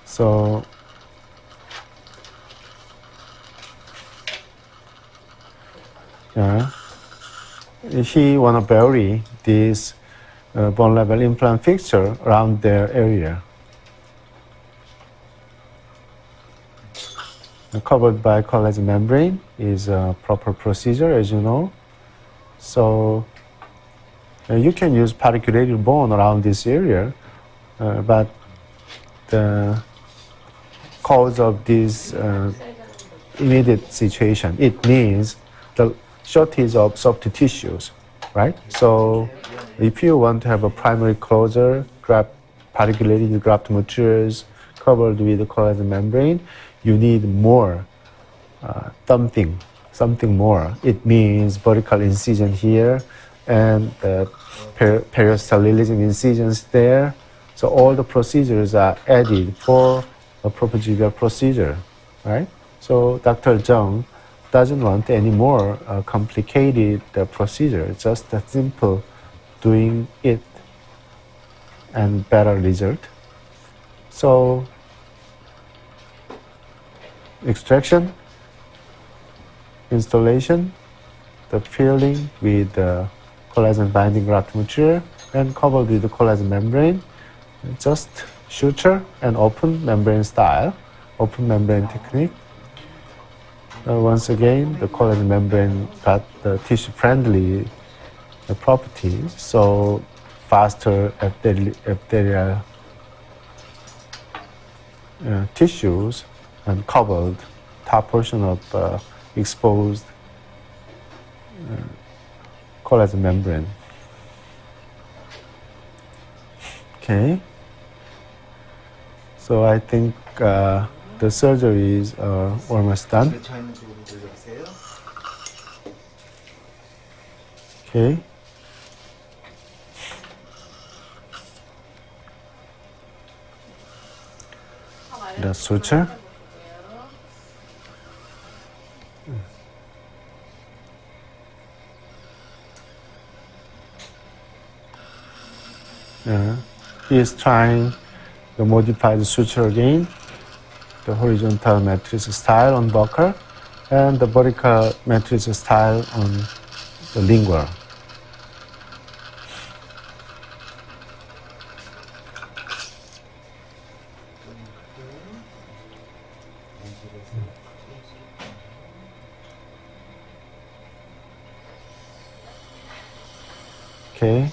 So he want to bury this bone level implant fixture around their area. Covered by collagen membrane is a proper procedure, as you know. So you can use particulated bone around this area, but the cause of this immediate situation, it means the shortage of soft tissues, right? So if you want to have a primary closure, particulated graft materials covered with the collagen membrane, you need more something more. It means vertical incision here and periostealizing incisions there. So all the procedures are added for a proper GBR procedure, right? So Dr. Chung doesn't want any more complicated procedure, just a simple doing it and better result. So extraction, installation, the filling with the collagen binding graft material and covered with the collagen membrane. Just suture and open membrane style, open membrane technique. Once again, the collagen membrane got the tissue-friendly properties, so faster epithelial tissues and covered top portion of exposed collagen membrane. Okay, so I think the surgery is almost done. Okay. The suture. He is trying to modify the suture again, the horizontal matrix style on buccal and the vertical matrix style on the lingual. Okay.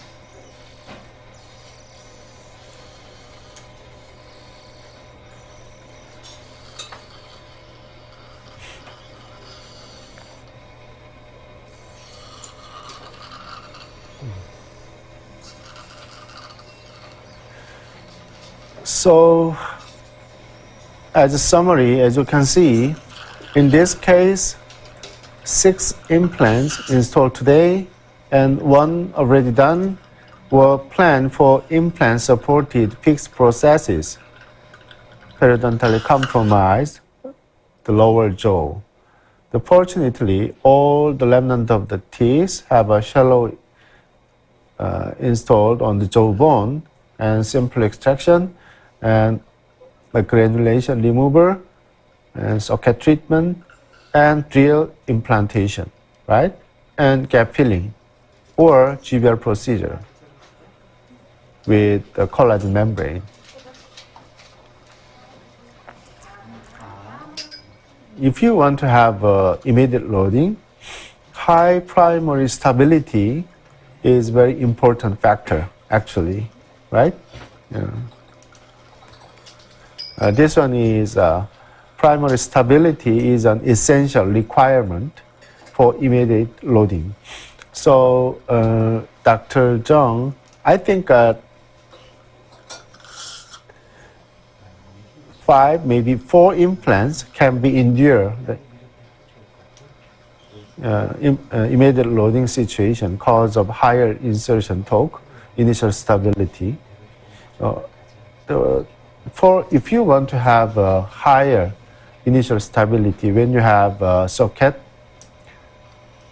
So, as a summary, as you can see, in this case, 6 implants installed today and 1 already done were planned for implant-supported fixed prosthesis, periodontally compromised the lower jaw. Fortunately, all the remnant of the teeth have a shallow installed on the jawbone and simple extraction and the granulation remover and socket treatment and drill implantation, right? And gap filling or GBR procedure with the collagen membrane. If you want to have immediate loading, high primary stability is very important factor, actually, right? Yeah. This one is primary stability is an essential requirement for immediate loading. So Dr. Chung, I think 5, maybe 4 implants can be endure the immediate loading situation cause of higher insertion torque, initial stability. If you want to have a higher initial stability when you have socket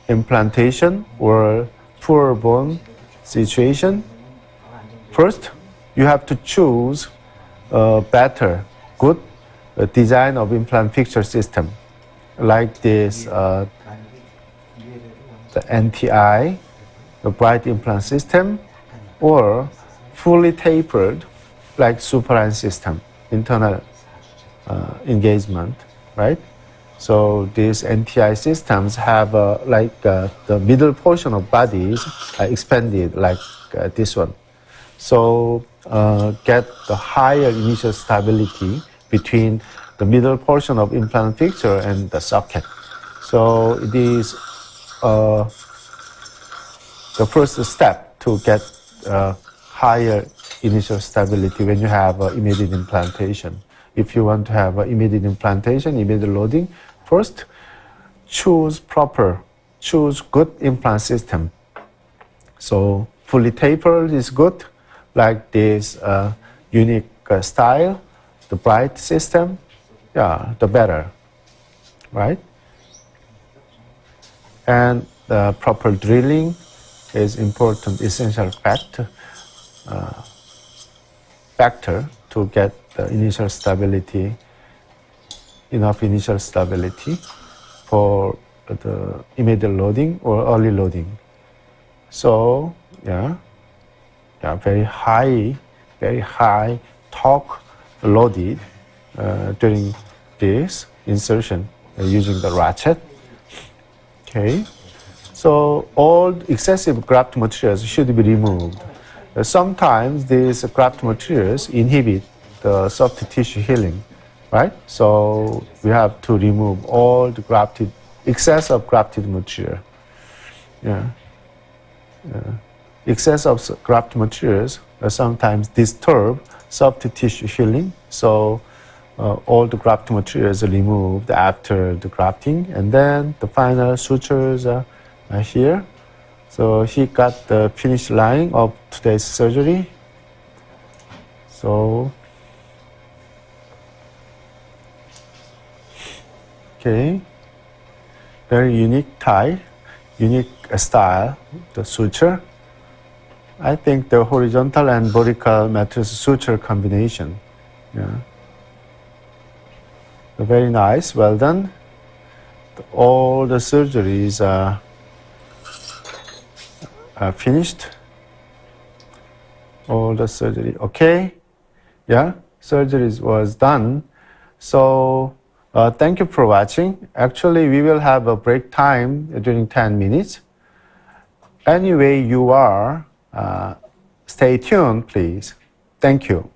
implantation or poor bone situation, first you have to choose a better, good design of implant fixture system like this the NTI, the bright implant system, or fully tapered like supine system, internal engagement, right? So these NTI systems have the middle portion of bodies expanded like this one. So get the higher initial stability between the middle portion of implant fixture and the socket. So it is the first step to get higher initial stability when you have immediate implantation. If you want to have immediate implantation, immediate loading, first choose good implant system. So fully tapered is good, like this unique style, the bright system, yeah, the better, right? And the proper drilling is important, essential factor to get the initial stability, enough initial stability for the immediate loading or early loading. So, very high torque loaded during this insertion using the ratchet. Okay, so all excessive graft materials should be removed. Sometimes these graft materials inhibit the soft tissue healing, right? So we have to remove all the excess of grafted material. Excess of graft materials sometimes disturb soft tissue healing. So all the graft materials are removed after the grafting, and then the final sutures are here. So he got the finish line of today's surgery. So, okay, very unique tie, unique style, the suture. I think the horizontal and vertical mattress suture combination. Very nice, well done. All the surgeries are finished. All the surgery, okay. Surgery was done. So thank you for watching. Actually, we will have a break time during 10 minutes. Anyway, you are, stay tuned, please. Thank you.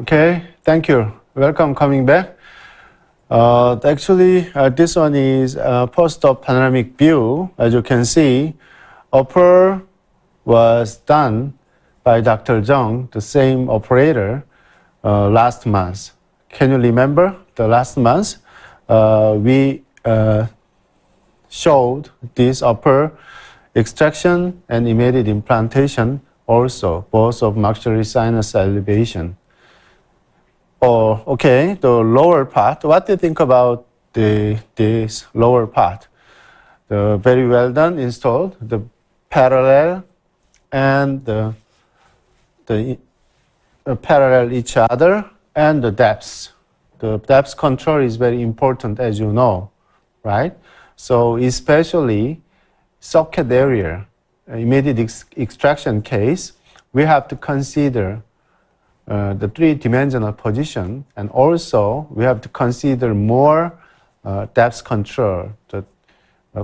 Okay, thank you. Welcome coming back. Actually, this one is post-op panoramic view. As you can see, upper was done by Dr. Chung, the same operator, last month. Can you remember the last month? We showed this upper extraction and immediate implantation also, both of maxillary sinus elevation. Oh, okay, the lower part. What do you think about this lower part? The very well done, installed, the parallel and the parallel each other, and the depths. The depth control is very important, as you know, right? So especially socket area, immediate extraction case, we have to consider the three-dimensional position, and also we have to consider more depth control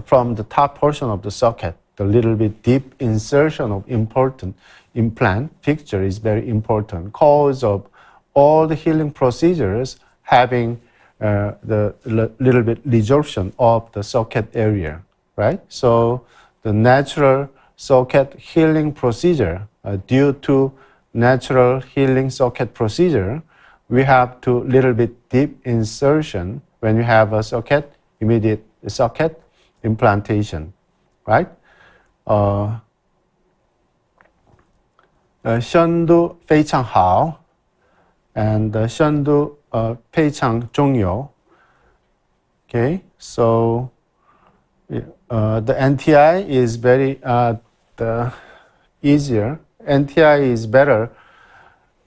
from the top portion of the socket. The little bit deep insertion of important implant fixture is very important cause of all the healing procedures having the little bit resorption of the socket area, right? So the natural socket healing procedure due to natural healing socket procedure, we have to little bit deep insertion when you have a socket, immediate socket implantation, right? 深度非常好 and 深度非常重要. Okay, so the NTI is very the easier. NTI is better,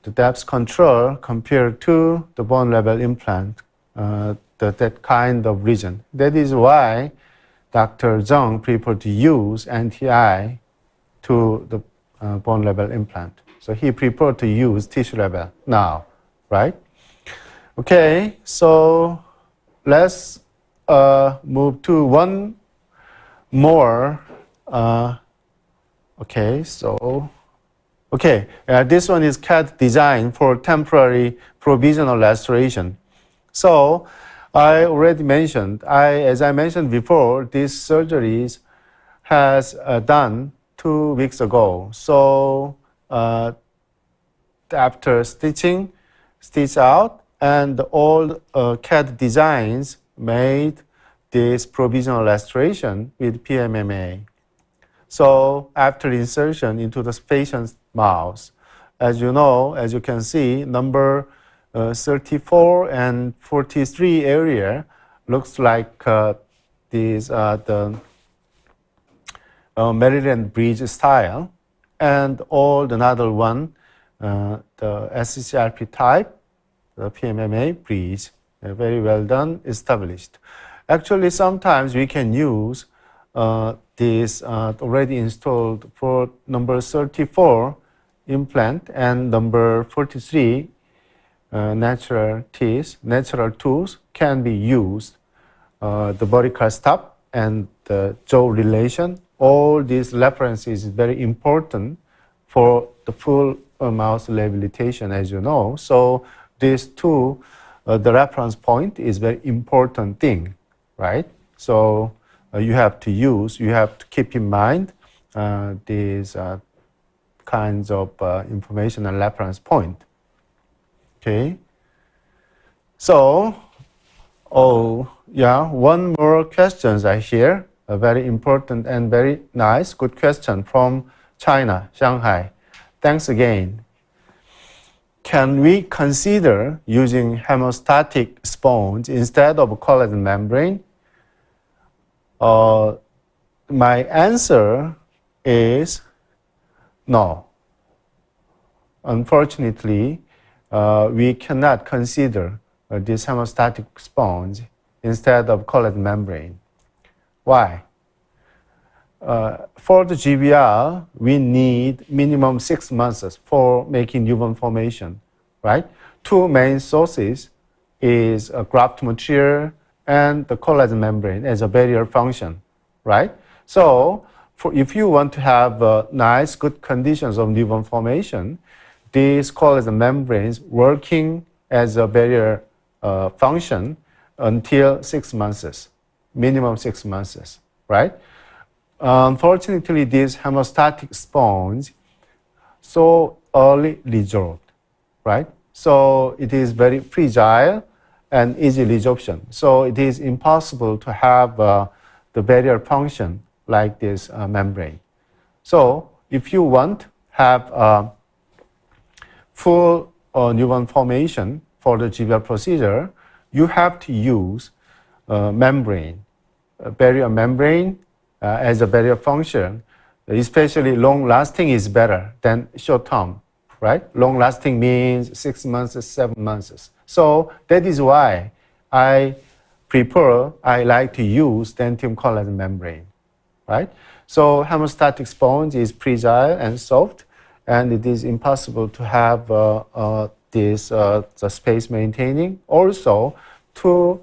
the depth control compared to the bone level implant, that kind of region. That is why Dr. Chung preferred to use NTI to the bone level implant. So he preferred to use tissue level now, right? Okay, so let's move to one more. This one is CAD design for temporary provisional restoration. So I already mentioned, as I mentioned before, these surgeries has done 2 weeks ago. So after stitching, stitch out, and all CAD designs made this provisional restoration with PMMA. So after insertion into the patient's mouth, as you know, as you can see, number 34 and 43 area looks like the Maryland bridge style, and all the another one, the SCCRP type, the PMMA bridge, very well done, established. Actually, sometimes we can use this already installed for number 34 implant and number 43 natural teeth, natural tools can be used. The vertical stop and the jaw relation, all these references is very important for the full mouth rehabilitation, as you know. So these two, the reference point is very important thing, right? So you have to keep in mind these kinds of information and reference point. Okay. So, one more questions I hear, a very important and very nice, good question from China, Shanghai. Thanks again. Can we consider using hemostatic sponge instead of collagen membrane? My answer is no. Unfortunately, we cannot consider this hemostatic sponge instead of collagen membrane. Why? For the GBR, we need minimum 6 months for making newborn formation, right? Two main sources is graft material and the collagen membrane as a barrier function, right? So if you want to have nice, good conditions of newborn formation, this collagen membranes working as a barrier function until 6 months, minimum 6 months, right? Unfortunately, this hemostatic sponge so early resolved, right? So it is very fragile and easy resorption. So it is impossible to have the barrier function like this membrane. So if you want to have a full neuron formation for the GBR procedure, you have to use membrane, a barrier membrane as a barrier function. Especially long-lasting is better than short-term, right? Long-lasting means 6 months, 7 months. So that is why I like to use Dentium collagen membrane, right? So hemostatic sponge is fragile and soft, and it is impossible to have the space maintaining. Also, too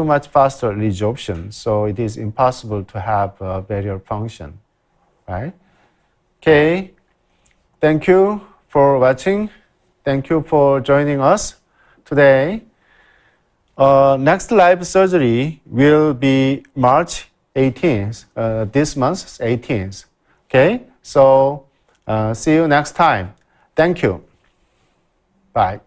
much faster resorption, so it is impossible to have a barrier function, right? Okay, thank you for watching. Thank you for joining us today. Next live surgery will be March 18th, this month's 18th. Okay, so see you next time. Thank you. Bye.